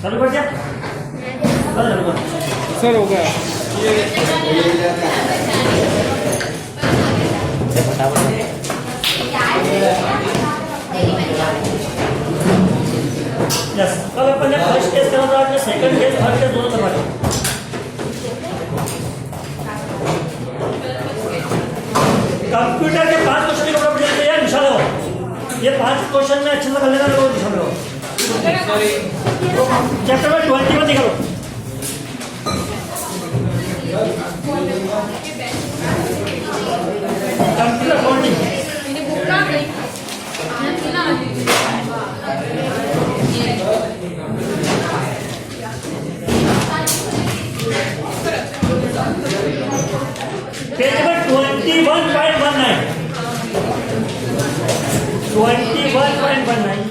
चालू कर दिया? चालू कर। सर हो गया यस, अब अपन ने फर्स्ट केस करना था, आपने सेकंड केस थर्ड केस दोनों करवा दिया। कंप्यूटर के 5 क्वेश्चन के ऊपर पढ़ते यार निशान हो, ये 5 क्वेश्चन में अच्छे से कर लेना, लोग निशान हो। चैप्टर में 21 निकालो। Computer accounting page number 21.19 21.19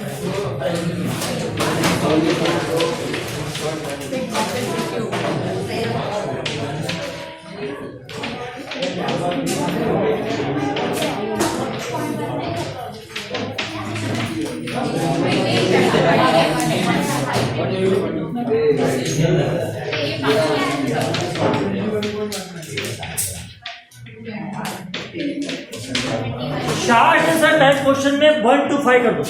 short answer type question में 1 to 5 कर दो।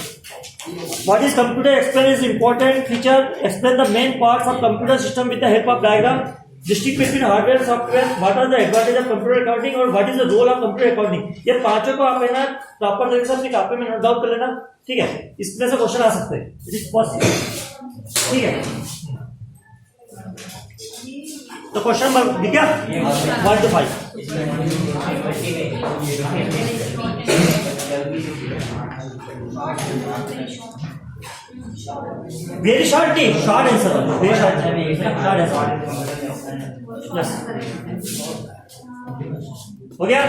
What is computer? Explain is important feature. Explain the main parts of computer system with the help of diagram. Distinguish between hardware and software. What are the advantages of computer accounting और what is the role of computer accounting? ये पांचों को आप है ना proper तरीके से अपनी कॉपी में नोट डाउन कर लेना, ठीक है? इसमें से क्वेश्चन आ सकते हैं, इट इज पॉसिबल, ठीक है? तो क्वेश्चन नंबर दिख गया 1 to 5। वेरी शॉर्ट नहीं, short answer, very short answer. Yes, हो गया?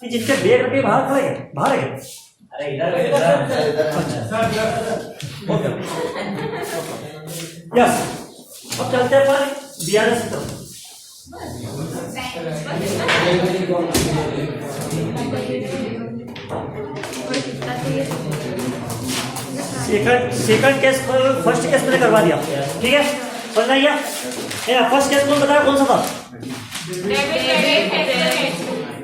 ये जिसके बैग रखे बाहर खड़े हैं, बाहर है। अरे इधर यस, अब चलते हैं अपन बीआरएस की तरफ। सेकंड केस फर्स्ट केस मैंने करवा दिया, ठीक है? समझ आइए? फर्स्ट केस कौन बताया, कौन सा था?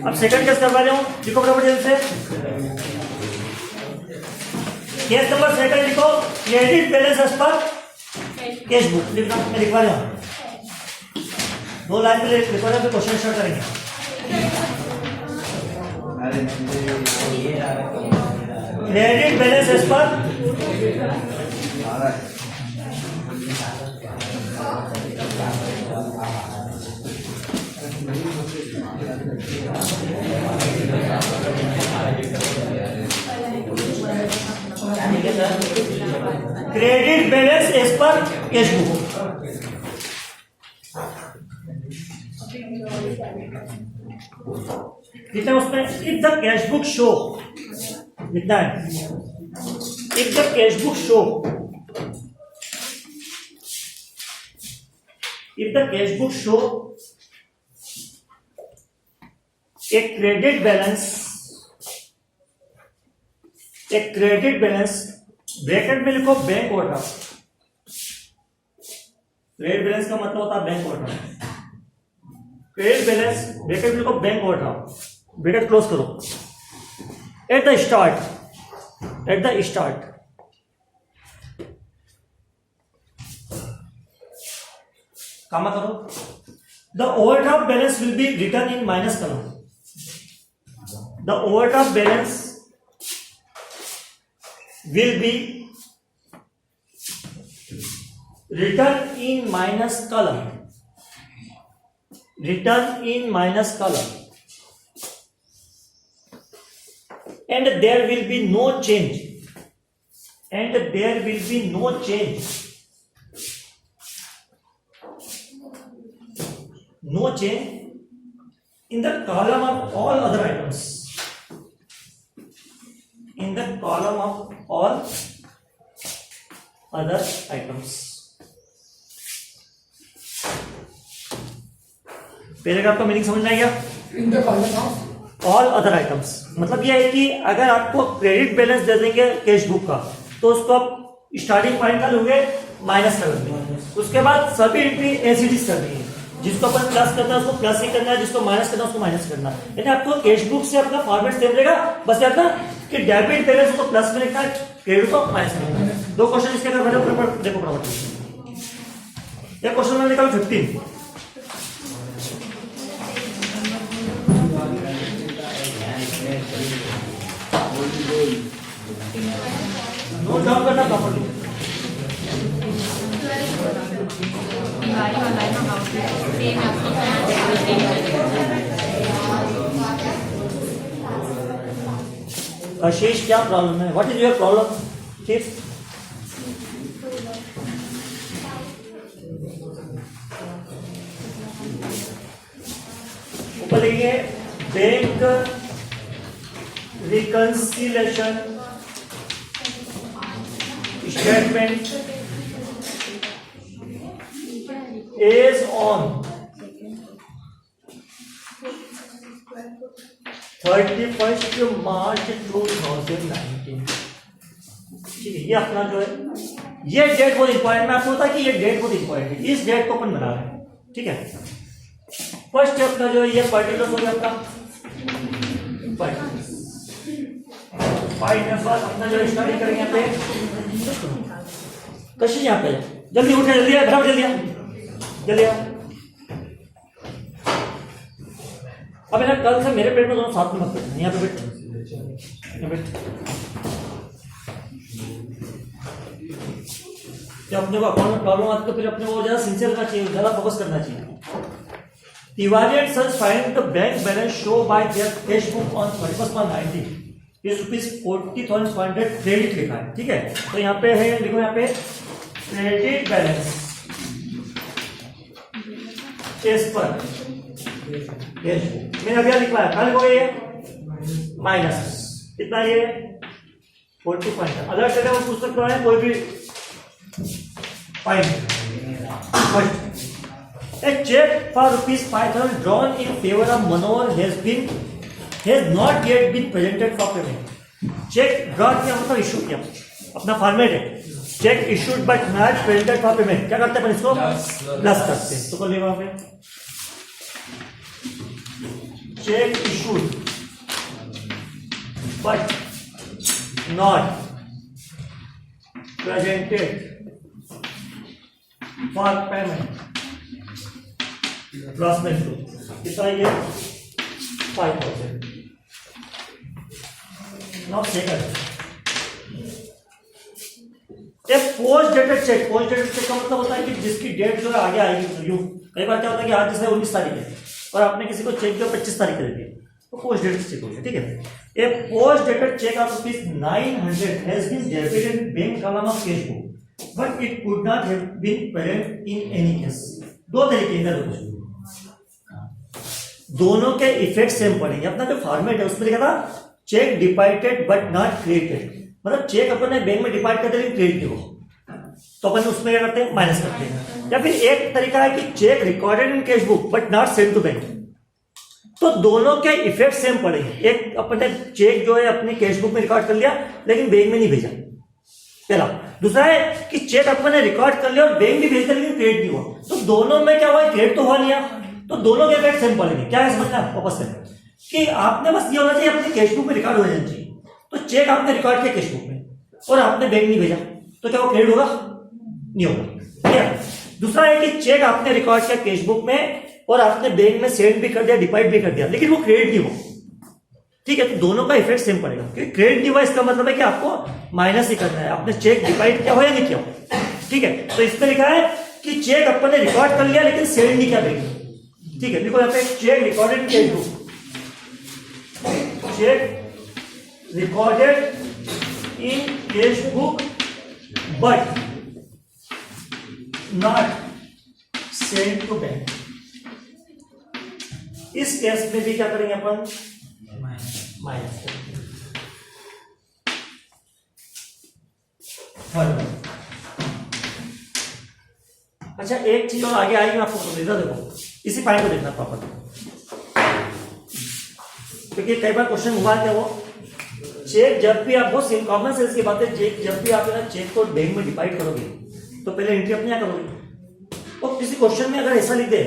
अब सेकंड केस करवा रहा हूँ, लिखो बराबर जल्दी से। केस नंबर सेकंड लिखो, credit balance as per cash book लिखना, मैं लिखवा रहा हूँ। 2 लाइन में लिखवा रहा हूँ, फिर क्वेश्चन स्टार्ट करेंगे। Credit balance as per credit balance as per cash book. कितना उसमें? If the cash book show, कितना है? If the cash book show, if the cash book show a credit balance, bracket में लिखो bank overdraft. Credit balance का मतलब होता है bank overdraft. Credit balance bracket में लिखो बैंक ओवरड्राफ्ट, ब्रैकेट क्लोज करो। एट द स्टार्ट कामा करो, the overdraft balance will be written in minus column. द ओवरड्राफ्ट बैलेंस will be written in minus column, and there will be no change, in the column of all other items, paragraph का meaning समझ में आ गया? In the column of all other items मतलब यह है कि अगर आपको क्रेडिट बैलेंस दे देंगे कैश बुक का, तो उसको आप स्टार्टिंग पॉइंट का लोगे माइनस कर दोगे, उसके बाद सभी एंट्री एसिडीज करनी है, जिसको अपन प्लस करना है उसको प्लस ही करना है, जिसको माइनस करना है उसको माइनस करना है। यानी आपको कैश बुक से अपना फॉर्मेट सेम रहेगा, बस याद ना कि डेबिट बैलेंस को प्लस में लिखना है, क्रेडिट को माइनस में लिखना है। दो क्वेश्चन इसके अगर बने देखो बराबर। एक क्वेश्चन मैंने निकाला 15, नोट डाउन करना प्रॉपर्ली। आशीष क्या प्रॉब्लम है? What is your problem? ठीक, ऊपर लिखिए bank reconciliation statement is on 31st March 2019। ठीक है, ये अपना जो है ये डेट बहुत इंपॉर्टेंट, मैं आपको बता कि ये डेट बहुत इंपॉर्टेंट है, इस डेट को अपन बना रहे हैं। ठीक है, फर्स्ट अपना जो है ये पर्टिकुलर हो गया आपका फाइव नंबर अपना जो स्टडी करेंगे यहाँ पे कशिश, यहाँ पे जल्दी उठे, जल्दी आ, बराबर जल्दी आ, जल्दी आ। अब है ना कल से मेरे पेट में दोनों साथ में मत बैठना, यहाँ पे बैठ, यहाँ बैठ। जब अपने को अकाउंट में प्रॉब्लम आती है तो फिर अपने को ज्यादा सिंसियर रहना चाहिए, ज्यादा फोकस करना चाहिए। Tiwari and sons find the bank balance show by their cash book on 31st March 19 इज ₹40,500 क्रेडिट लिखा है। ठीक है, तो यहाँ पे है, देखो यहाँ पे क्रेडिट बैलेंस एस पर मैंने अभी लिखा है, कल हो ये माइनस कितना, ये 45। अलग से वो पूछ सकते हैं कोई भी fine. A check for ₹5,000 drawn in favor of Manohar has not yet been presented for payment। Cheque draw किया मतलब इशू किया, अपना फॉर्मेट है, cheque issued but not presented for payment. क्या करते हैं इसको? प्लस करते हैं। तो कर लेगा आपने check issued but not presented for payment plus में कितना, ये 5,000। नाउ सेकंड ए post dated check. Post dated check का मतलब होता है कि जिसकी डेट जो है आगे आएगी। यूं कई बार क्या होता है कि आज जैसे 19 तारीख है और आपने किसी को चेक जो 25 तारीख को दे दिया, तो पोस्ट डेटेड चेक हो गया। ठीक है, a post dated cheque of ₹900 has been debited in bank column of cash book but it could not have been present in any case. दो तरीके इधर दोनों के इफेक्ट सेम पड़ेंगे। अपना जो फॉर्मेट है उसमें लिखा था check deposited but not credited, मतलब चेक अपन ने बैंक में डिपॉजिट करते लेकिन क्रेडिट नहीं हो, तो अपन उसमें क्या करते हैं? माइनस करते हैं। या फिर एक तरीका है कि cheque recorded in cash book but not send to bank, तो दोनों के इफेक्ट सेम पड़ेंगे। एक अपन ने चेक जो है अपनी कैश बुक में रिकॉर्ड कर लिया लेकिन बैंक में नहीं भेजा, पहला। दूसरा है कि चेक अपन ने रिकॉर्ड कर लिया और बैंक भी भेज दिया लेकिन क्रेडिट नहीं हुआ, तो दोनों में क्या हुआ? क्रेडिट तो हुआ नहीं, तो दोनों के इफेक्ट सेम पड़ेंगे। क्या है समझना वापस से कि आपने बस ये होना चाहिए अपनी कैश बुक में रिकॉर्ड हो जाना चाहिए। तो चेक आपने रिकॉर्ड किया कैश बुक में और आपने बैंक नहीं भेजा, तो क्या वो क्रेडिट होगा? नहीं होगा। ठीक है, दूसरा है कि चेक आपने रिकॉर्ड किया कैश बुक में और आपने बैंक में सेंड भी कर दिया, डिपॉजिट भी कर दिया, लेकिन वो क्रेडिट नहीं हुआ। ठीक है, तो दोनों का इफेक्ट सेम पड़ेगा। क्योंकि क्रेडिट नहीं हुआ इसका मतलब है कि आपको माइनस ही करना है, आपने चेक डिपॉजिट किया हो या नहीं किया। ठीक है, तो इसमें लिखा है कि चेक अपन ने रिकॉर्ड कर लिया लेकिन सेंड नहीं किया बैंक। ठीक है, देखो यहाँ पे cheque recorded in cash book, cheque recorded in cash book but not send to bank. इस केस में भी क्या करेंगे अपन? माइनस। अच्छा, एक चीज और आगे आएगी, मैं आपको समझा देखो, इसी पॉइंट को देखना प्रॉपर, क्योंकि कई बार क्वेश्चन हुआ क्या वो चेक जब भी आप बहुत कॉमन सेंस की बात है, चेक जब भी आप ना चेक को बैंक में डिपाइट करोगे तो पहले एंट्री अपने यहाँ करोगे। और किसी क्वेश्चन में अगर ऐसा लिख दे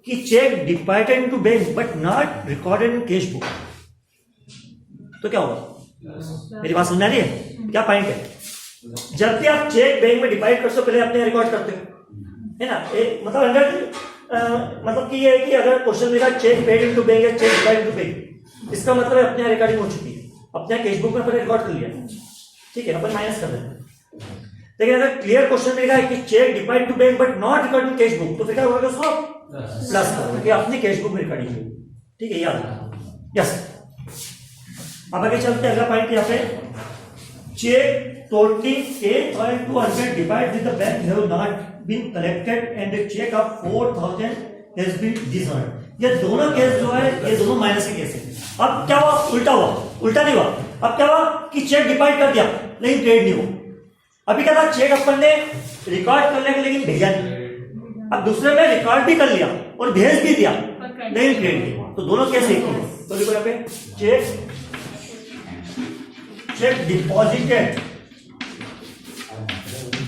कि cheque deposited into bank but not recorded in cash book, तो क्या होगा? मेरी बात समझ आ रही है? क्या पॉइंट है? जब भी आप चेक बैंक में डिपाइट करते हो पहले अपने रिकॉर्ड करते हो, है ना? मतलब अंडर मतलब कि ये है कि अगर क्वेश्चन मेरा चेक पेड इनटू बैंक या चेक डिपाइट इनटू बैंक, इसका मतलब अपने यहाँ रिकॉर्डिंग हो चुकी है, अपने कैश बुक में अपन रिकॉर्ड कर लिया, ठीक है, अपन माइनस कर देते हैं। लेकिन अगर क्लियर क्वेश्चन मिलेगा कि cheque deposit to bank but not record in cash book, तो फिर क्या होगा? उसको प्लस करो कि अपनी कैश बुक में रिकॉर्डिंग होगी, ठीक है, याद। यस, अब आगे चलते हैं अगला पॉइंट यहाँ पे, check totaling 8,200 divided with the bank have not been collected and the check of 4,000 has been dishonored. ये दोनों केस जो है ये दोनों माइनस के केस है। अब क्या हुआ? उल्टा हुआ, उल्टा नहीं हुआ। अब क्या हुआ कि चेक डिपाइट कर दिया लेकिन ट्रेड नहीं हुआ। अभी क्या था? चेक अपन ने रिकॉर्ड कर लिया लेकिन भेजा नहीं। अब दूसरे में रिकॉर्ड भी कर लिया और भेज भी दिया लेकिन ट्रेड नहीं हुआ, तो दोनों केस एक ही है। तो देखो यहाँ पे check deposited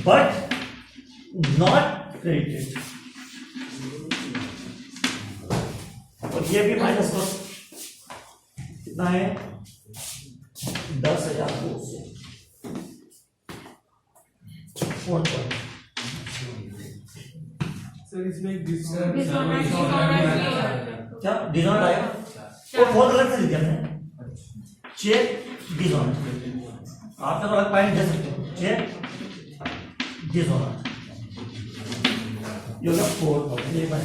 but not credited, और ये भी माइनस करो, कितना है? 10,200। सर इसमें क्या डिजॉर्ड आएगा? वो बहुत अलग से लिख दिया मैंने, चेक डिजॉर्ड। आप तो अलग पॉइंट दे सकते हो, चेक डिसऑनर ये होगा 4,000।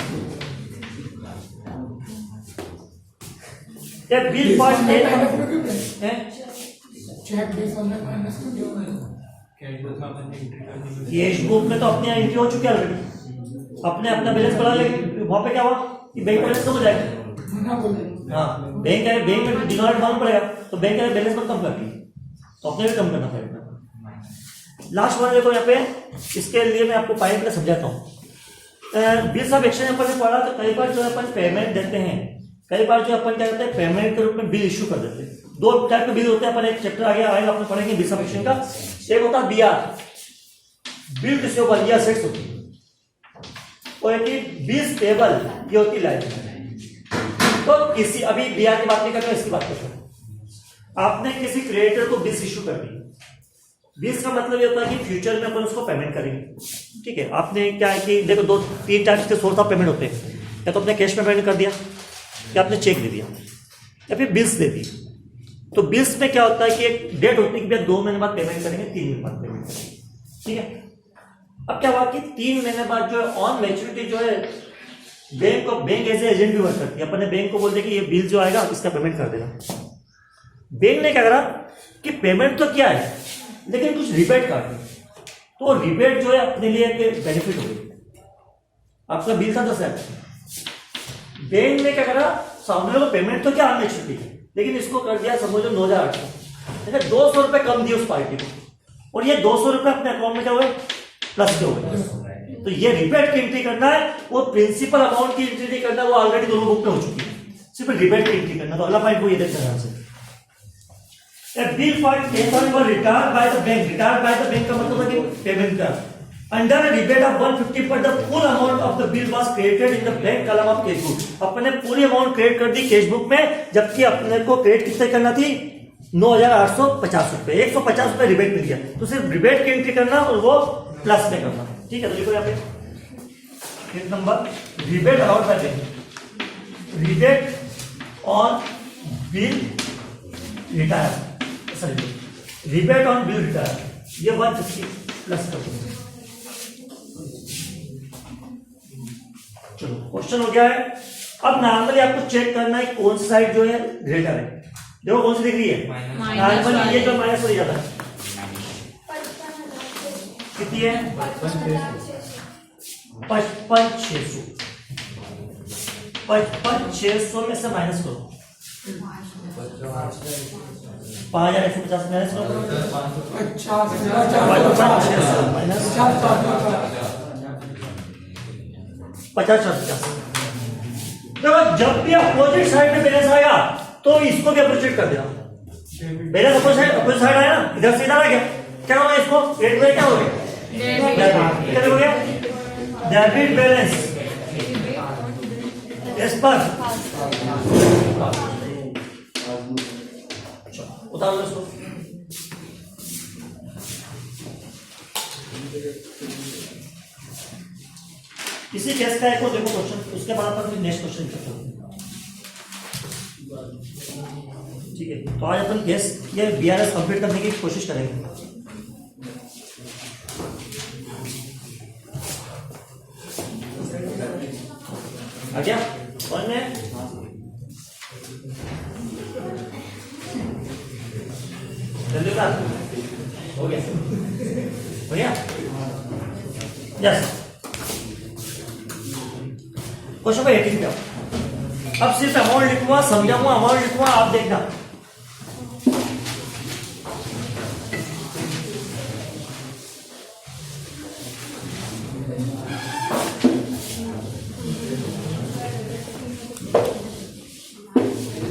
ये बिल पार्ट है cheque dishonour minus cash book में तो अपने यहाँ एंट्री हो चुकी है ऑलरेडी, अपने अपना बैलेंस बढ़ा, लेकिन वहां पे क्या हुआ कि बैंक बैलेंस कम हो जाएगा। हाँ, बैंक में डिनॉट मालूम पड़ेगा तो बैंक का बैलेंस कम कर दी, तो अपने भी कम करना पड़ेगा। लास्ट वन देखो यहाँ पे, इसके लिए मैं आपको पॉइंट में समझाता हूँ। बिल्स ऑफ एक्सचेंज अपन ने पढ़ा, तो कई बार जो अपन पेमेंट देते हैं, कई बार जो अपन क्या करते हैं पेमेंट के रूप में बिल इश्यू कर देते हैं। दो टाइप के बिल होते हैं, अपन एक चैप्टर आगे आएगा आपने पढ़ेंगे बिल्स ऑफ एक्सचेंज का। एक होता है बीआर, बिल किसके ऊपर, या सेट्स होती है, और एक बिल्स पेबल, ये होती है लाइफ। तो किसी अभी बीआर की बात नहीं कर रहे, इसकी बात कर रहे हैं। आपने किसी क्रेडिटर को बिल्स इश्यू कर दी, बिल्स का मतलब ये होता है कि फ्यूचर में अपन उसको पेमेंट करेंगे, ठीक है। आपने क्या है कि देखो 2-3 टाइप्स के सोर्स ऑफ पेमेंट होते हैं, या तो आपने कैश पेमेंट कर दिया, या आपने चेक दे दिया, या फिर बिल्स दे दी। तो बिल्स में क्या होता है कि एक डेट होती है कि भैया 2 महीने बाद पेमेंट करेंगे, 3 महीने बाद पेमेंट करेंगे, ठीक है। अब क्या हुआ कि 3 महीने बाद जो है ऑन मैच्योरिटी जो है बैंक एज एजेंट भी वर्क करती है। अपन ने बैंक को बोल दिया कि ये बिल जो आएगा इसका पेमेंट कर देना। बैंक ने क्या करा कि पेमेंट तो क्या है लेकिन कुछ रिबेट काट दी, तो रिबेट जो है अपने लिए एक बेनिफिट हो गई। आपका बिल था 10,000, बैंक ने क्या करा, सामने को पेमेंट तो क्या आने छुट्टी है लेकिन इसको कर दिया समझो 9,800, 200 रुपए कम दिए उस पार्टी को, और ये 200 रुपए अपने अकाउंट में क्या हुए, प्लस के हो गए। तो ये रिबेट की एंट्री करना है, वो प्रिंसिपल अमाउंट की एंट्री नहीं करना, वो ऑलरेडी दोनों बुक में हो चुकी है, सिर्फ रिबेट की एंट्री करना। तो अगला पॉइंट वो ये देखते हैं। A bill for 10,000 was retired by the bank. Retired by the bank का मतलब है कि पेमेंट का अंडर a rebate of 150 पर the full amount of the bill was credited in the bank column of cash book. अपने पूरी amount credit कर दी cash book में, जबकि अपने को क्रेडिट कितने करना थी, 9,850 रुपए, 150 रुपए रिबेट मिल गया। तो सिर्फ रिबेट की एंट्री करना और वो प्लस में करना, ठीक है। तो देखो यहाँ पे एक number rebate allowed by bank, rebate on bill retire, rebate on bill retire, ये 150 प्लस कर दो। चलो क्वेश्चन हो गया है। अब नॉर्मली आपको चेक करना है कौन सी साइड जो है ग्रेटर है। देखो कौन सी दिख रही है, नॉर्मली ये जो माइनस हो जाता है, कितनी है, 55,600, 55,600 में से माइनस करो, 5,150 माइनस करो, 50,50। देखो जब भी अपोजिट साइड में बैलेंस आएगा तो इसको भी अप्रोचिएट कर देना, बैलेंस अपोजिट साइड आया ना, इधर से इधर आ गया, क्या होगा इसको क्रेडिट में क्या हो गया, क्या हो गया डेबिट बैलेंस एस पर उतार लो इसको। इसी केस का एक और देखो क्वेश्चन, उसके बाद अपन नेक्स्ट क्वेश्चन करते हैं। ठीक है, तो आज अपन केस ये बीआरएस कंप्लीट करने की कोशिश करेंगे। आ गया कौन है, जल्दी का हो गया, हो गया यस। क्वेश्चन पे 18 पे अब सिर्फ अमाउंट लिखूंगा, समझाऊंगा, अमाउंट लिखूंगा, आप देखना।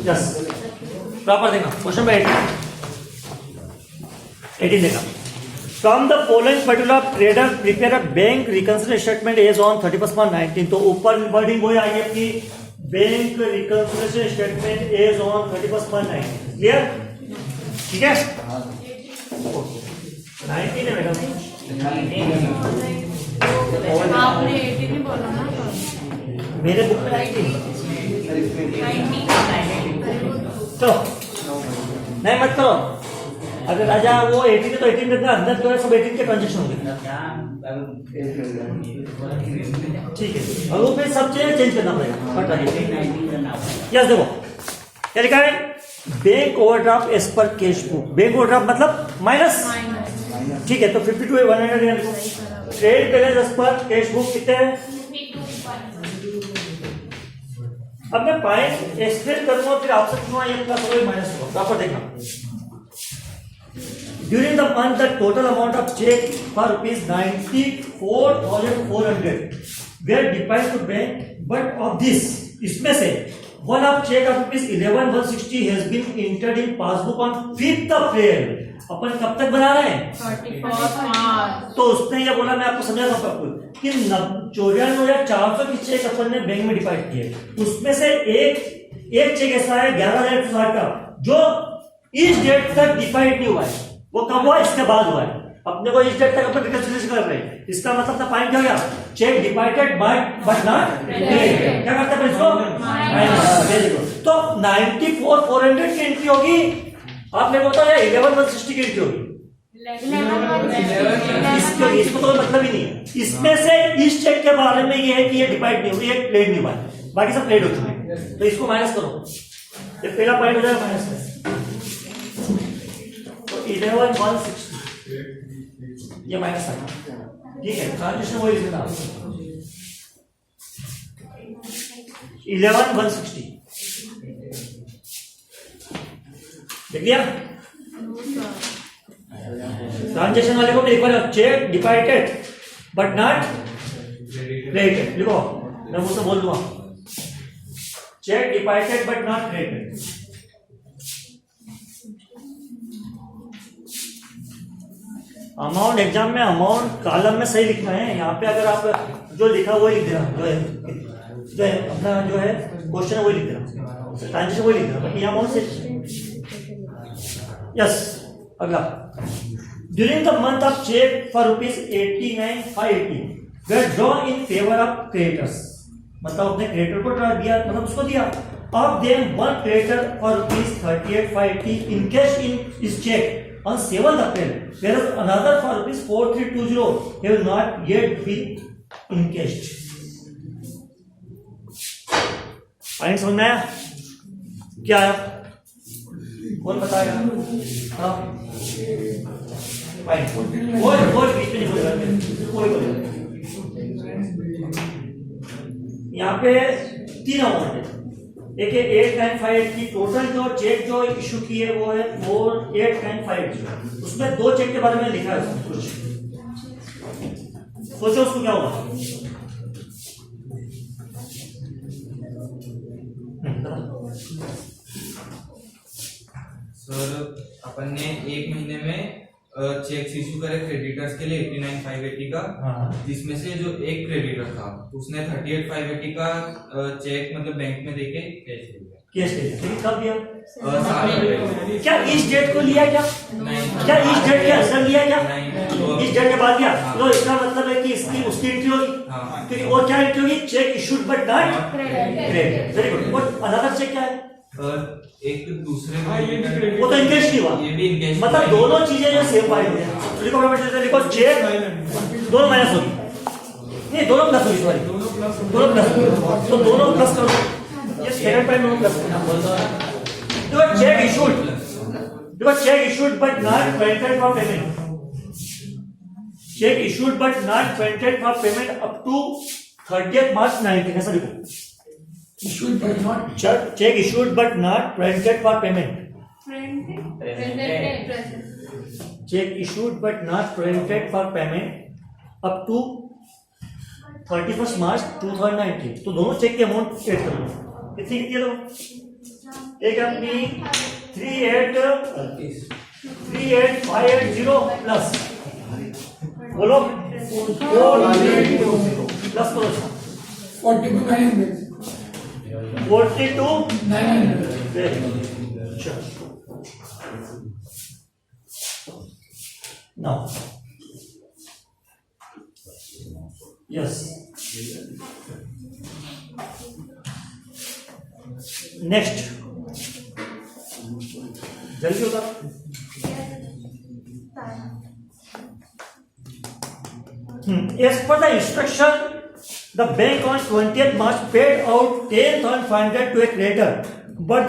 यस प्रॉपर देखना, क्वेश्चन पे 18 देखना। From the following particular trader prepare a bank reconciliation statement as on 31st March 19। तो ऊपर वर्डिंग वही आई अपनी, bank reconciliation statement as on 31st March 19। Clear, ठीक है 19 है मैडम, आपने 18 ही बोला ना, मेरे बुक में 19। तो नहीं मत करो, अगर राजा वो 18 है तो 18 रखना, अंदर जो है सब 18 के ट्रांजेक्शन होंगे, ठीक है। और वो फिर सब चेंज करना पड़ेगा। यस देखो क्या लिखा है, bank overdraft as per cash book, bank overdraft मतलब माइनस, ठीक है। तो 52 है 100 यहाँ लिखो, trade balance as per cash book कितने हैं। अब मैं पॉइंट एक्सप्लेन करूंगा, फिर आपसे पूछूंगा ये प्लस होगा माइनस होगा, प्रॉपर देखना। During the month, the total amount of check for rupees 94,400 were deposited to bank, but of this, इसमें से one of check of rupees 11,160 has been entered in passbook on 5th April। अपन कब तक बना रहे हैं, 34 तो उसने ये बोला, मैं आपको समझा रहा हूँ आपको कि 94,400 की चेक अपन ने बैंक में डिपॉजिट किए, उसमें से एक चेक ऐसा है 11,160 का जो इस डेट तक डिपॉजिट नहीं हुआ है। वो कब हुआ, इसके बाद हुआ है। अपने को इस डेट तक अपन रिकंसिलिएशन कर रहे हैं, इसका मतलब था पॉइंट क्या हो गया, check deposited but not paid. क्या करते हैं इसको माइनस, तो 94,400 की एंट्री होगी, आपने बताया 11,160 की एंट्री होगी। इसको तो मतलब ही नहीं है, इसमें से इस चेक के बारे में ये है कि ये डिपॉजिट नहीं हुई, ये पेड नहीं हुआ, बाकी सब पेड हो चुके हैं, तो इसको माइनस करो, ये पहला पॉइंट हो जाएगा माइनस में। 11,160 ये माइनस है, ठीक है। ट्रांजेक्शन वही लिखना 11,160 देख लिया। ट्रांजेक्शन वाले को भी एक बार cheque deposited but not credited लिखो, मैं मुझसे बोल दूंगा, cheque deposited but not credited. Amount exam में अमाउंट कॉलम में सही लिखना है, यहाँ पे अगर आप जो लिखा वही लिख देना, जो है अपना जो है क्वेश्चन है वही लिख देना, ट्रांजेक्शन वही लिख देना, बाकी यहाँ अमाउंट से। यस अगला, during the month of cheque for rupees 89,580 we draw in favour of creditors, मतलब अपने क्रेडिटर को ड्रा दिया, मतलब उसको दिया। Of them one creditor for rupees 38,580 in cash in is cheque on 7th April, whereas another for rupees 4,320 have not yet been encashed। Point समझ में आया क्या आया, कौन बताएगा? हाँ पॉइंट कोई बीच में नहीं बोलेगा, कोई बोलेगा। यहाँ पे 3 अमाउंट है, एक है 8,9,580 टोटल जो चेक जो इशू की है वो है 8,9,580, उसमें 2 चेक के बारे में लिखा है कुछ, सोचो उसको क्या होगा। सर चेक इशू करे क्रेडिटर्स के लिए 89,580 का, हाँ। जिसमें से जो एक क्रेडिटर था उसने 38,580 का चेक मतलब बैंक में देके कैश ले लिया। कैश ले लिया, कब दिया? 7 अप्रैल। क्या इस डेट को लिया क्या? नहीं। क्या इस डेट के अंदर लिया क्या? नहीं। तो इस डेट के बाद लिया? हाँ। तो इसका मतलब है कि इसकी उसकी एंट्री होगी, हाँ। क्योंकि वो क्या एंट्री होगी? Check issued but not credit. Very good. और अनदर चेक क्या है? एक दूसरे वो तो इनकेश की हुआ, ये भी इनकेश मतलब दोनों चीजें जो सेम फाइल है। तो लिखो फटाफट से, लिखो चेक दोनों माइनस होगी, नहीं दोनों प्लस होगी, सॉरी दोनों प्लस, तो दोनों प्लस करो, ये सेकंड टाइम दोनों प्लस देखो चेक इशूड, देखो cheque issued but not printed for payment, cheque issued but not printed for payment up to 30th March 19, ऐसा लिखो। Issued but not. Check issued but not printed for payment. Check issued but not printed for payment up to 31st March 2019. तो दोनों check के amount add कर लो। कितनी कितनी है? तो एक अपनी 38,580 प्लस बोलो 4,820 प्लस करो 42,900. 42,900. Sure. Now, yes. Next. जल्दी होगा. As per the instruction, the bank on 20th March paid out 10,500 to a creditor, but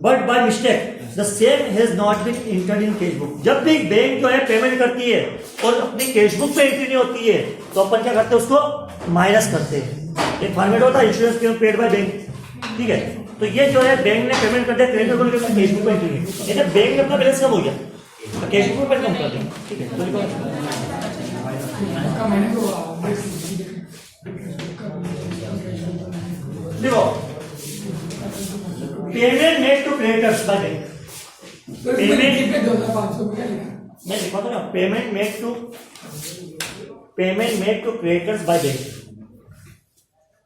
by mistake the same has not been entered in cash book. जब भी bank जो है payment करती है और अपनी कैश बुक पे एंट्री नहीं होती है, तो अपन क्या करते हैं? उसको माइनस करते हैं। एक फॉर्मेट होता है insurance payment paid by bank, ठीक है? तो ये जो है बैंक ने पेमेंट कर दिया क्रेडिटर को, लेकर कैश बुक पे एंट्री नहीं, यानी बैंक में अपना बैलेंस कम हो गया, तो कैश बुक पे कम कर देंगे, ठीक है? तो इसका मैंने तो देखो payment made to creditors by bank, payment कितने 2,500 में क्या लिखा? मैं लिखा था ना, payment made to creditors by bank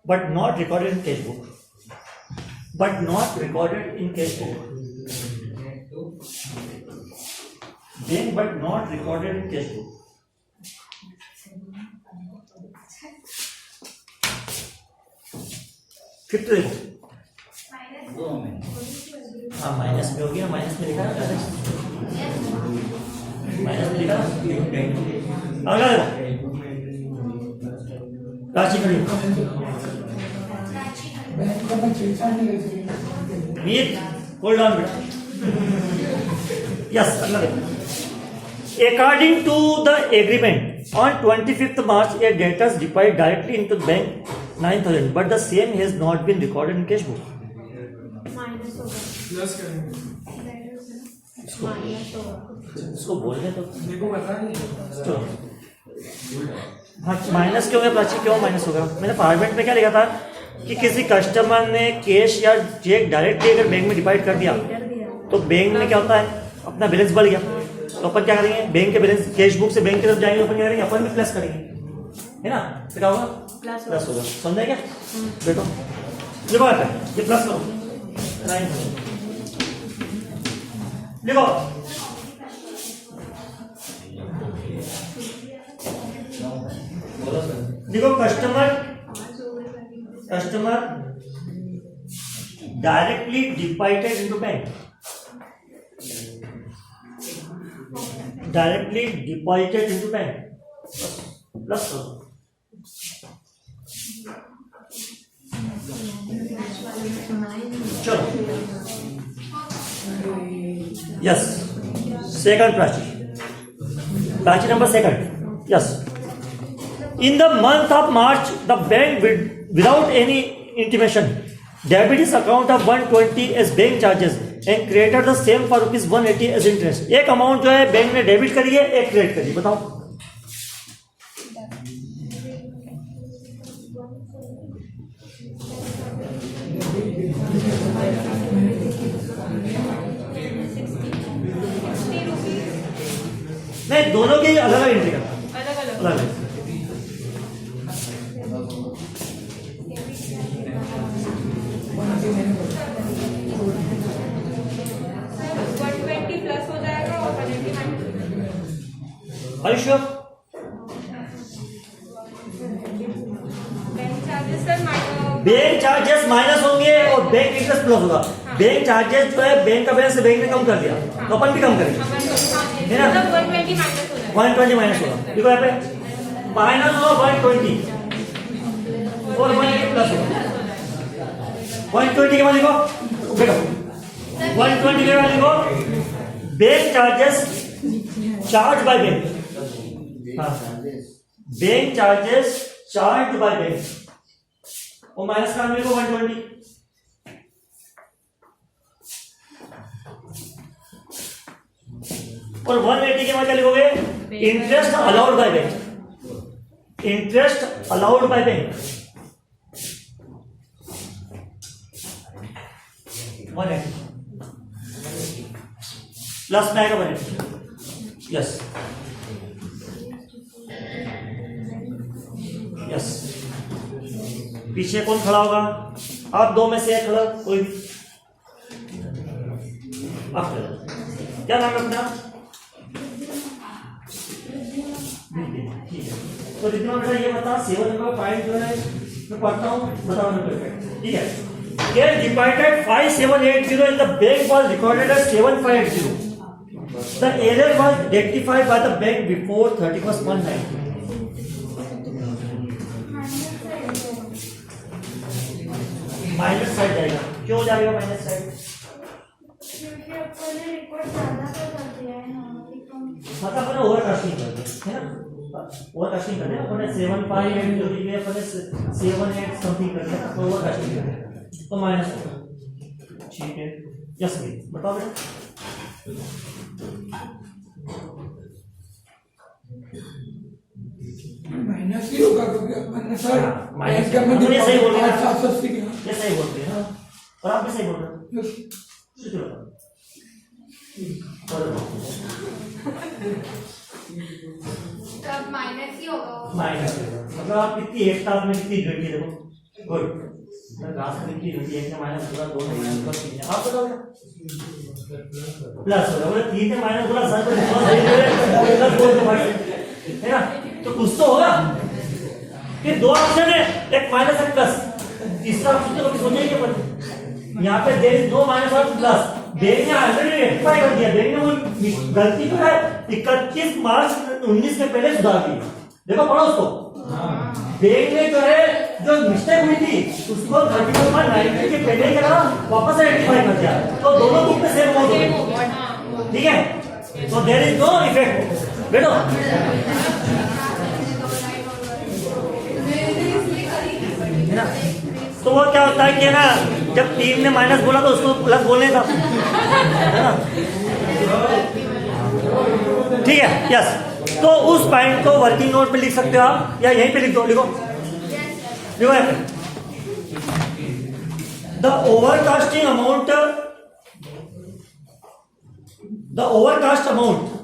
but not recorded in cash book, but not recorded in cash book, bank but not recorded in cash book. Fifth देखो, हाँ माइनस में हो गया, माइनस में लिखा है, माइनस में लिखा। अगला देखो राशि खड़ी बैंक का मैं छेड़छाड़ नहीं कर सकता। मीत होल्ड ऑन बेटा, यस अगला देखो। According to the agreement, on 25th March, a debtor deposited directly into the bank 9,000, but the same has not been recorded in cash book. Minus होगा, प्लस करेंगे। माइनस होगा, इसको बोल रहे तो देखो बता नहीं। हाँ माइनस क्यों है प्राची, क्यों माइनस होगा? मैंने फॉर्मेट में क्या लिखा था कि किसी कस्टमर ने कैश या चेक डायरेक्टली अगर बैंक में डिपॉजिट कर दिया तो बैंक में क्या होता है, अपना बैलेंस बढ़ गया, तो अपन क्या करेंगे? बैंक के बैलेंस कैश बुक से बैंक की तरफ जाएंगे, अपन क्या करेंगे? अपन भी प्लस करेंगे, है ना? तो क्या होगा? प्लस होगा। समझा क्या? देखो लिखो आता है, ये प्लस करो 9 लिखो। देखो customer directly deposited into bank, directly deposited into bank plus चलो yes second Prachi number second yes in the month of March the bank without any intimation debit his account of 120 as bank charges and created the same for rupees 180 as interest। एक amount जो है bank ने debit करी है, एक credit करी, बताओ। नहीं, दोनों की अलग अलग एंट्री करना, अलग अलग अलग अलग। वहाँ से मैंने बोला। 120 प्लस हो जाएगा और 180 माइनस हो जाएगा। Are you sure? Bank charges sir bank charges minus होंगे और बैंक इंटरेस्ट प्लस होगा। बैंक चार्जेस जो है बैंक का बैलेंस बैंक ने कम कर दिया, तो अपन भी कम करेंगे, है ना? 120 माइनस हो जाएगा। 120 माइनस होगा, देखो यहाँ पे माइनस होगा 120 और 180 प्लस होगा। 120 के बाद लिखो, देखो 120 के बाद लिखो bank charges charge by bank, bank charges charge by bank और माइनस का लिखो 120 और 180 के बाद क्या लिखोगे? Interest allowed by bank, interest allowed by bank 180 plus में आएगा 180। यस यस, पीछे कौन खड़ा होगा? आप दो में से एक खड़ा, कोई भी आप खड़ा। क्या नाम रखना? ठीक है, तो रिद्धिमा बेटा ये बता 7 नंबर पॉइंट जो है मैं पढ़ता हूँ, बताओ ना परफेक्ट। ठीक है, cash deposited 5780 in the bank was recorded as 7580. The error was rectified by the bank before 31st month 19. Minus side जाएगा, क्यों जाएगा माइनस साइड? क्योंकि अपने रिकॉर्ड ज्यादा कर दिया है ना, मतलब अपने ओवर कास्टिंग कर दिया है ना, ओवर कास्टिंग कर दिया अपने 758 जो भी है अपने 78 समथिंग कर दिया, तो ओवर कास्टिंग कर दिया तो माइनस होगा। ठीक है, यस भाई बताओ बेटा। माइनस ही होगा क्योंकि अपन ने सर माइनस बैंक में ये सही बोल रहे हैं, 780 के। ये सही बोल रहे हैं ना, और आप भी सही बोल रहे हो। शुक्र तब माइनस ही होगा। माइनस मतलब आप कितनी एक साथ में कितनी घटी देखो, गुड क्लास में कितनी घटी है, माइनस पूरा 2 माइनस प्लस 3 आप बताओ प्लस होगा, बोले 3 से माइनस बोला सर प्लस 2 है ना, तो कुछ तो होगा कि 2 ऑप्शन है, एक माइनस एक प्लस, तीसरा ऑप्शन तो कभी सोचेंगे अपन। यहाँ पे देर 2 माइनस और प्लस, बैंक ने ऑलरेडी रेक्टिफाई कर दिया, बैंक ने वो गलती को है 31 मार्च 19 के पहले सुधार दी। देखो पढ़ो उसको, बैंक ने जो है जो मिस्टेक हुई थी उसको 31 मार्च 19 के पहले क्या करा, वापस रेक्टिफाई कर दिया, तो दोनों बुक में सेम हो गए। ठीक है, तो देयर इज नो इफेक्ट बेटो। है ना, तो वो क्या होता है कि ना जब 3 ने माइनस बोला तो उसको प्लस बोलने का, है ना। ठीक है, यस, तो उस पॉइंट को वर्किंग नोट पे लिख सकते हो आप, या यहीं पे लिख दो, लिखो लिखो यहाँ पे। The overcasting amount, the overcast amount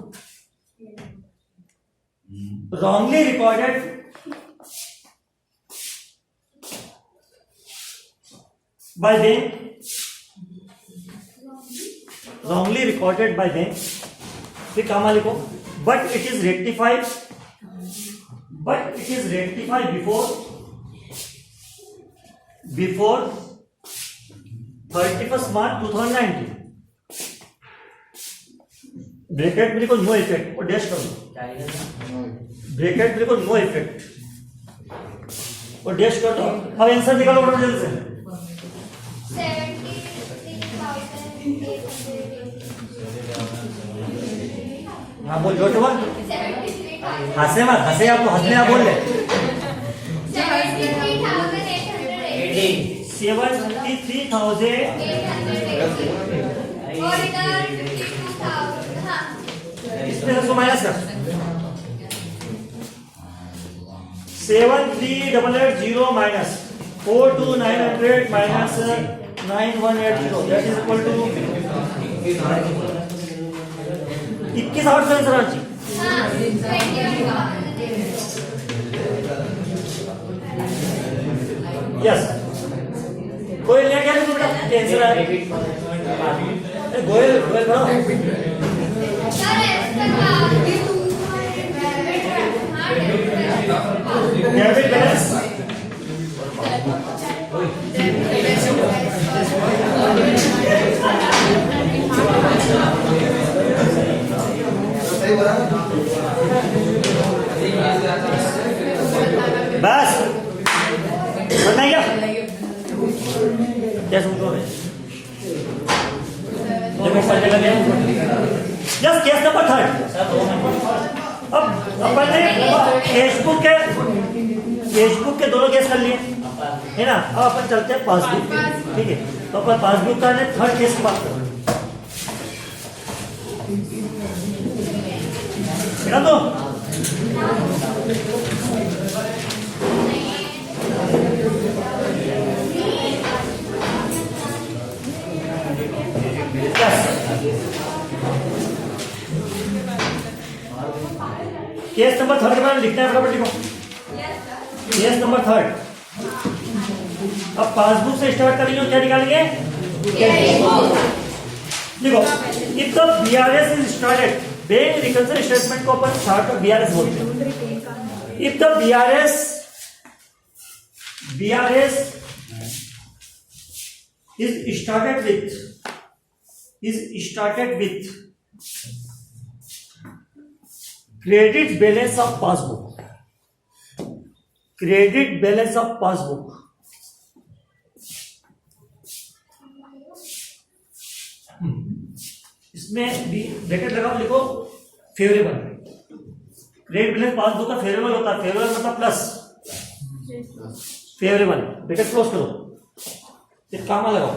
wrongly recorded by bank, wrongly recorded by bank, फिर काम लिखो, but it is rectified before 31st March 2019। Bracket में लिखो नो इफेक्ट और डैश कर दो, ब्रैकेट में लिखो नो इफेक्ट और डैश कर दो। अब आंसर निकालो बड़ा जल्दी से। 73,880। हाँ बोल, जोर से बोल, 73,000। हंसे मत, हंसे आपको हंसने आप बोल ले। 73,880। 73,880 और इधर 52,000। हाँ, इसमें से माइनस कर 73,880 minus 42,900 minus 9,180, that is equal to 21,800 answer. Yes Goyal ने क्या लिखा बेटा कैंसर है गोयल गोयल पढ़ो डेबिट बैलेंस बस बनना क्या क्या समझो यस केस नंबर 3 अब अपन ने फेसबुक के दोनों केस कर लिए है ना। अब अपन चलते हैं पासबुक, ठीक है। तो अपन पासबुक का ने थर्ड केस की बात करें बेटा। तो केस नंबर 3 के बारे में लिखना है फटाफट लिखो। केस नंबर 3 अब पासबुक से स्टार्ट करेंगे, क्या निकालेंगे? देखो if the BRS is started, bank reconciliation statement को अपन स्टार्ट कर बीआरएस बोलते हैं। If the BRS is started with credit balance of passbook, इसमें भी ब्रैकेट लगाओ, लिखो फेवरेबल। क्रेडिट बैलेंस पासबुक का फेवरेबल होता है, फेवरेबल मतलब प्लस, फेवरेबल ब्रैकेट क्लोज करो, फिर कामा लगाओ।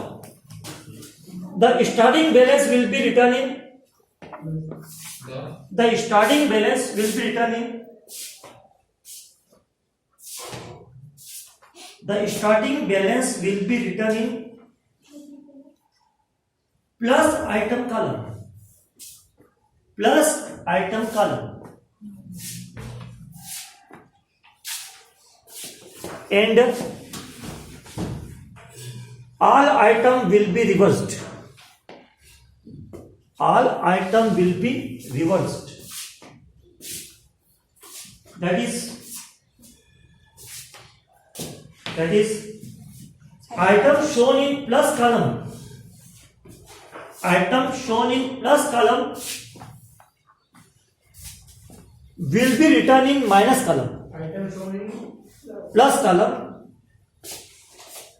The starting balance will be written in plus item column and all item will be reversed. That is item shown in plus column will be written in minus column. Plus column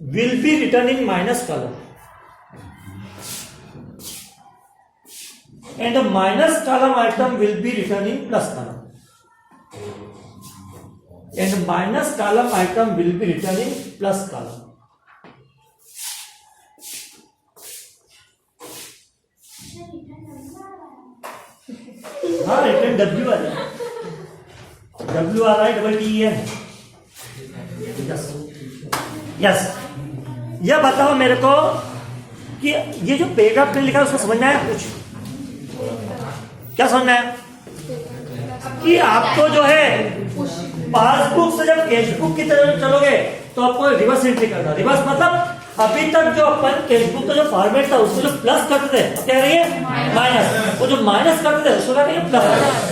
will be written in minus column, and the minus column item will be written in plus column, and the minus column item will be written in plus column. हाँ return W आ रहा है, WRITTEN। Yes यह बताओ मेरे को कि ये जो पैराग्राफ में लिखा है उसको समझना है कुछ? क्या समझना है कि आपको जो है पासबुक से जब कैशबुक की तरफ चलोगे तो आपको रिवर्स एंट्री करना। रिवर्स मतलब अभी तक जो अपन कैशबुक का जो फॉर्मेट था उसको जो प्लस करते थे क्या करेंगे? माइनस। वो जो माइनस करते थे उसको क्या करेंगे? प्लस।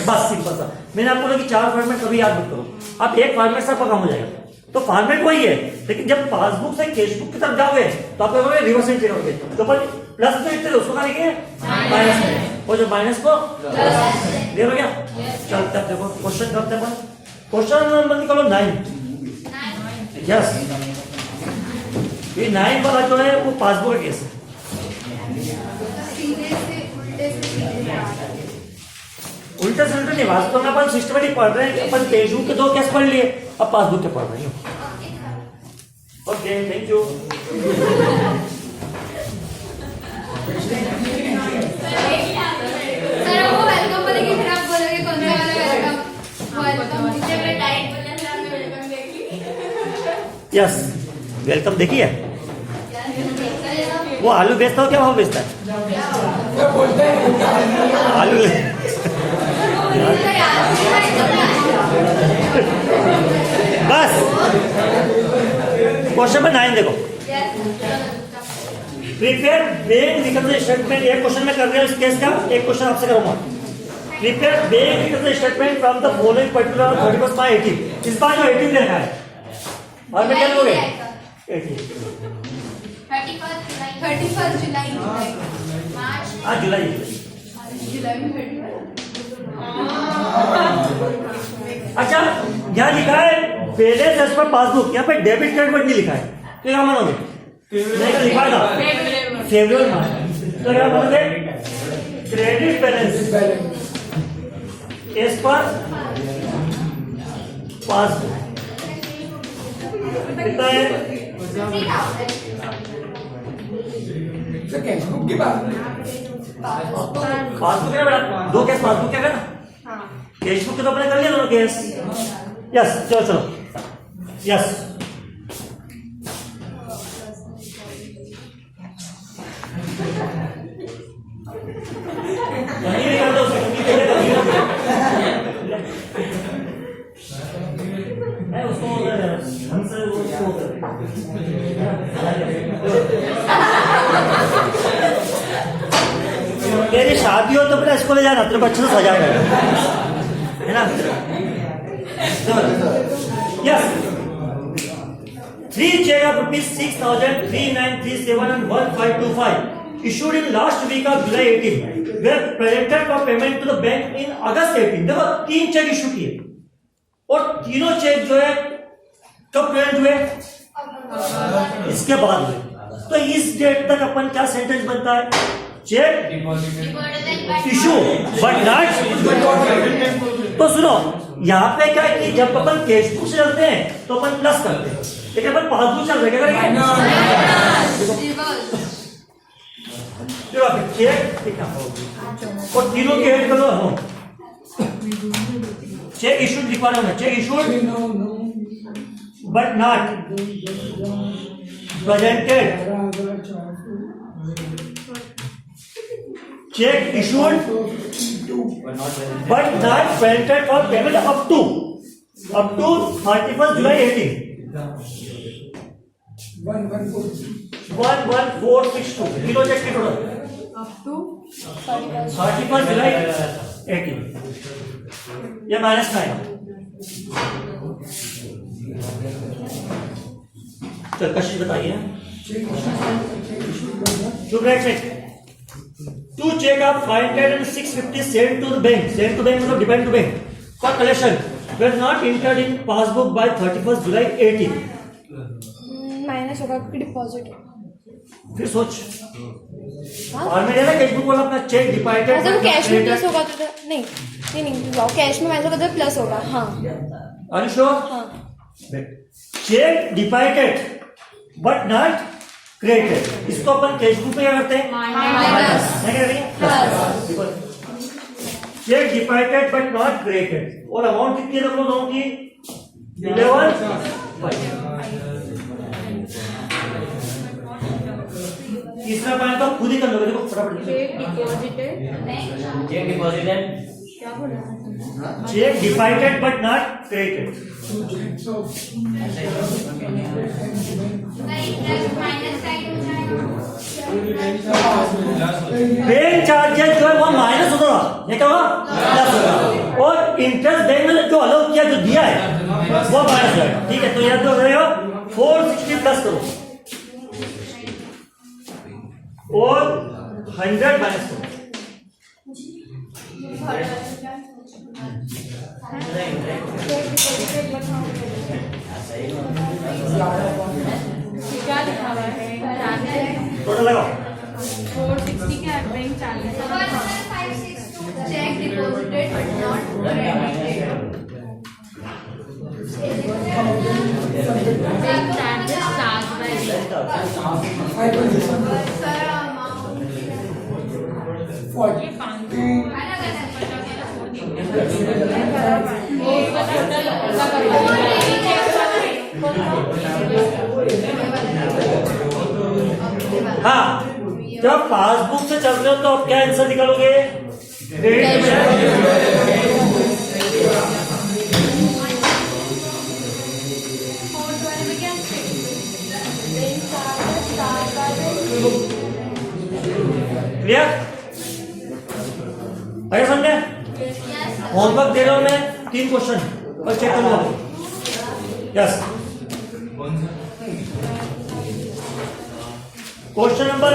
बस सिंपल सा। मैंने आपको बोला कि 4 फॉर्मेट कभी याद मत करो, आप एक फॉर्मेट से आपका काम हो जाएगा। तो फॉर्मेट वही है, लेकिन जब पासबुक से कैशबुक की तरफ जाओगे तो आप करोगे रिवर्स एंट्री करोगे। तो अपन प्लस में लिखते थे उसको क्या लिखेंगे? माइनस में। और जो माइनस को क्लियर हो गया? चलते हैं देखो क्वेश्चन करते हैं। क्वेश्चन नंबर निकालो 9। यस ये 9 वाला जो है वो पासबुक का केस है। उल्टा से उल्टा नहीं, वास्तव में अपन सिस्टमेटिक पढ़ रहे हैं। अपन कैशबुक के 2 केस पढ़ लिए, अब पासबुक के पढ़ रहे हैं। Okay thank you. सर वो वेलकम बोलेंगे, फिर आप बोलोगे कौन सा वाला वेलकम? यस वेलकम देखिए, वो आलू बेचता हो क्या भाव बेचता है? क्या बोलते हैं? आलू बस क्वेश्चन नंबर 9 देखो, प्रिपेयर बैंक रिकवरी स्टेटमेंट। एक क्वेश्चन में कर रहे हो इस केस का, एक क्वेश्चन आपसे करूंगा। Prepare bank recovery statement from the following particular 31 मार्च 18। इस बार जो 18 में रखा है और में क्या लोगे 18 31 जुलाई मार्च हाँ जुलाई। जुलाई में 31। अच्छा यहाँ लिखा है बैलेंस एज पर पासबुक, यहाँ पे डेबिट क्रेडिट नहीं लिखा है, तो क्या मानोगे? नहीं लिखा था फेवरेबल मार्च, तो क्या मानोगे? Credit balance as per passbook कितना है? सर कैश बुक की बात पासबुक है बेटा, दो केस पासबुक है ना, कैश बुक तो अपने कर लिया दोनों केस। यस चलो चलो यस नहीं निकाल दो उसको हमसे तेरी शादी हो तो अपने इसको ले जाना, तेरे बच्चे से सजाएगा है ना। Yes 3 check of rupees 6,3937 and 1525 issued in last week of July 18 were presented for payment to the bank in August 18। देखो 3 चेक इशू किए और तीनों चेक जो है कब पेमेंट हुए? इसके बाद हुए। तो इस डेट तक अपन क्या सेंटेंस बनता है? Cheque issue but not. तो सुनो यहाँ पे क्या है कि जब अपन कैश बुक से चलते हैं तो अपन प्लस करते हैं, लेकिन अपन पासबुक चल रहे करेंगे चेक और तीनों के हेड करो हम चेक इशूड लिखवाना है, cheque issued but not presented, check issued but not presented for payment up to 31st July 18 11462 kilo check की total up to 31st July 18 ये माइनस में आएगा। चल कशिश बताइए। चुप रहे। 2 check of 50650 sent to the bank मतलब depend to bank for collection were not entered in passbook by 31st July 18। Minus होगा क्योंकि डिपॉजिट फिर सोच और मेरे ना कैश बुक वाला अपना चेक डिपॉजिटेड मतलब कैश में प्लस होगा तो नहीं कैश में माइनस होगा तो प्लस होगा। हाँ आर यू श्योर? हाँ check deposited but not credited, इसको अपन कैश बुक में क्या करते हैं? Minus check deposited but not credited और अमाउंट कितनी है दोनों की? 11। तीसरा पॉइंट तो खुद ही कर लोगे, देखो फटाफट चेक डिपॉजिटेड क्या बोल रहा है? Check deposited but not credited. Bank charges जो है वो माइनस होता था, ये क्या होगा? प्लस होगा। और इंटरेस्ट बैंक ने जो अलाउ किया जो दिया है वो माइनस होगा। ठीक है, तो याद रखेगा 460 प्लस करो और 100 माइनस करो। क्या लिखा हुआ है? टोटल लगाओ 460 के bank charges check deposited but not bank charges charge by ये 500 हाँ, जब पासबुक से चल रहे हो तो आप क्या आंसर निकालोगे? क्लियर? अरे समझे? होमवर्क दे रहा हूं मैं 3 क्वेश्चन और चेक करूंगा। यस, कौन सा? क्वेश्चन नंबर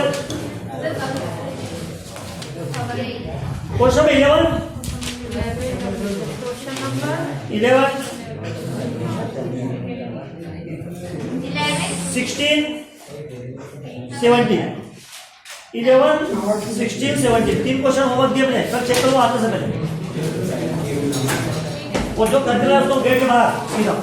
11, 16, 17, 11, 16, 17 3 क्वेश्चन होमवर्क दिए मैंने, कल चेक करूंगा आते से पहले। और जो करते रहा उसको गेट के बाहर सीधा।